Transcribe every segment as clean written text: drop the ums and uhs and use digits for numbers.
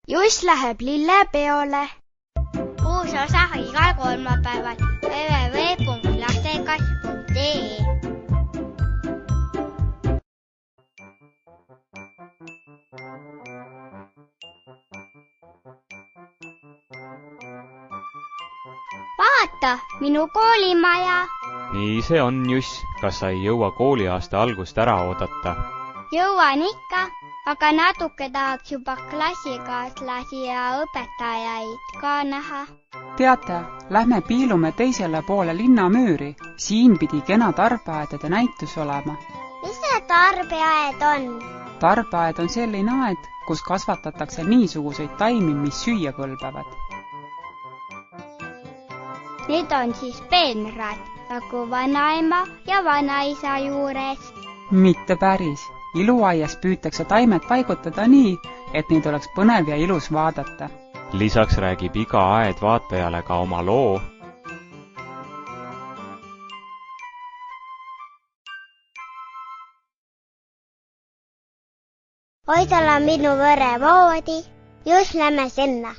Juss läheb lillepeole. Uus osa igal kolmapäeval www.lastekass.ee. Vaata, minu koolimaja. Nii see on, Juss. Kas sa ei jõua kooliaasta algust ära oodata? Jõuan ikka, aga natuke tahaks juba klassikaaslasi ja õpetajaid ka näha. Teate, lähme piilume teisele poole linnamüüri. Siin pidi kena tarbeaedade näitus olema. Mis see tarbeaed on? Tarbeaed on selline aed, kus kasvatatakse niisuguseid taimi, mis süüa kõlbavad. Need on siis peenrad, nagu vanaema ja vanaisa juures. Mitte päris. Iluaias püütakse taimed paigutada nii, et neid oleks põnev ja ilus vaadata. Lisaks räägib iga aed vaatajale ka oma loo. Oi, tal on minu võrevoodi. Just lähme sinna.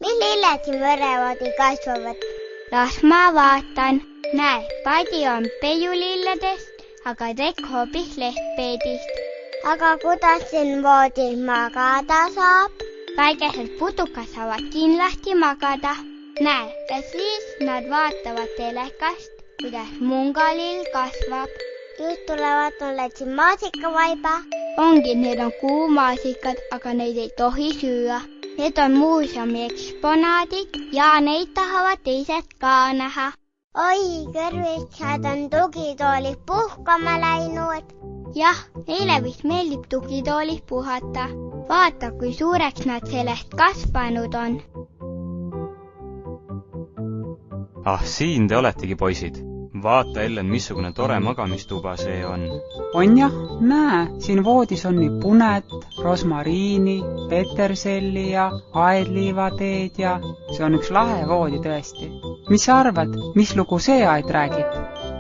Millegi võrevoodi kasvavad. Las ma vaatan. Näe, padi on peiulilledest, aga tekk hoopis lehtpeedist. Aga kuidas siin voodis magada saab? Väikesed putukad saavad kindlasti magada. Näe, ja siis nad vaatavad telekast, kuidas mungalill kasvab. Just tulevad mulle siin maasikavaiba. Ongi, need on kuumaasikad, aga neid ei tohi süüa. Need on muuseumi eksponaadid ja neid tahavad teised ka näha. Oi, kõrvitsad on tugitoolis puhkama läinud. Jah, neile vist meeldib tugitoolis puhata. Vaata, kui suureks nad sellest kasvanud on. Ah, siin te oletegi, poisid. Vaata, Ellen, missugune tore magamistuba see on. On jah, näe, siin voodis on nii punet, rosmariini, peterselli ja aedliivateed ja see on üks lahe voodi tõesti. Mis sa arvad, mis lugu see aed räägib?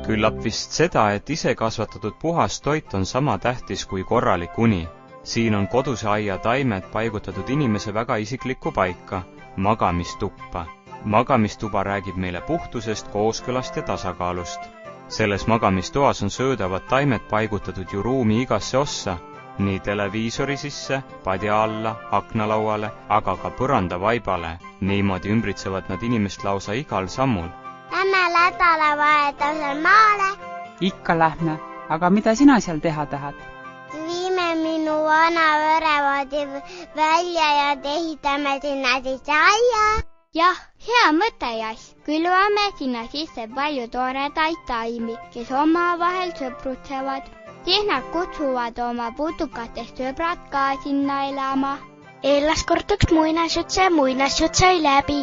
Küllap vist seda, et ise kasvatatud puhas toit on sama tähtis kui korralik uni. Siin on koduse aia taimed paigutatud inimese väga isiklikku paika, magamistuppa. Magamistuba räägib meile puhtusest, kooskõlast ja tasakaalust. Selles magamistoas on söödavad taimed paigutatud ju ruumi igasse ossa, nii televiisori sisse, padja alla, aknalauale, aga ka põrandavaibale. Niimoodi ümbritsevad nad inimest lausa igal sammul. Lähme nädalavahetusel maale. Ikka lähme, aga mida sina seal teha tahad? Viime minu vana võrevoodi välja ja ehitame sinna sisse aia. Jah, hea mõte, Jass. Külvame sinna sisse palju toredaid taimi, kes omavahel sõprutsevad. Siis nad kutsuvad oma putukatest sõbrad ka sinna elama. Eelas korduks muinasjutt sai läbi.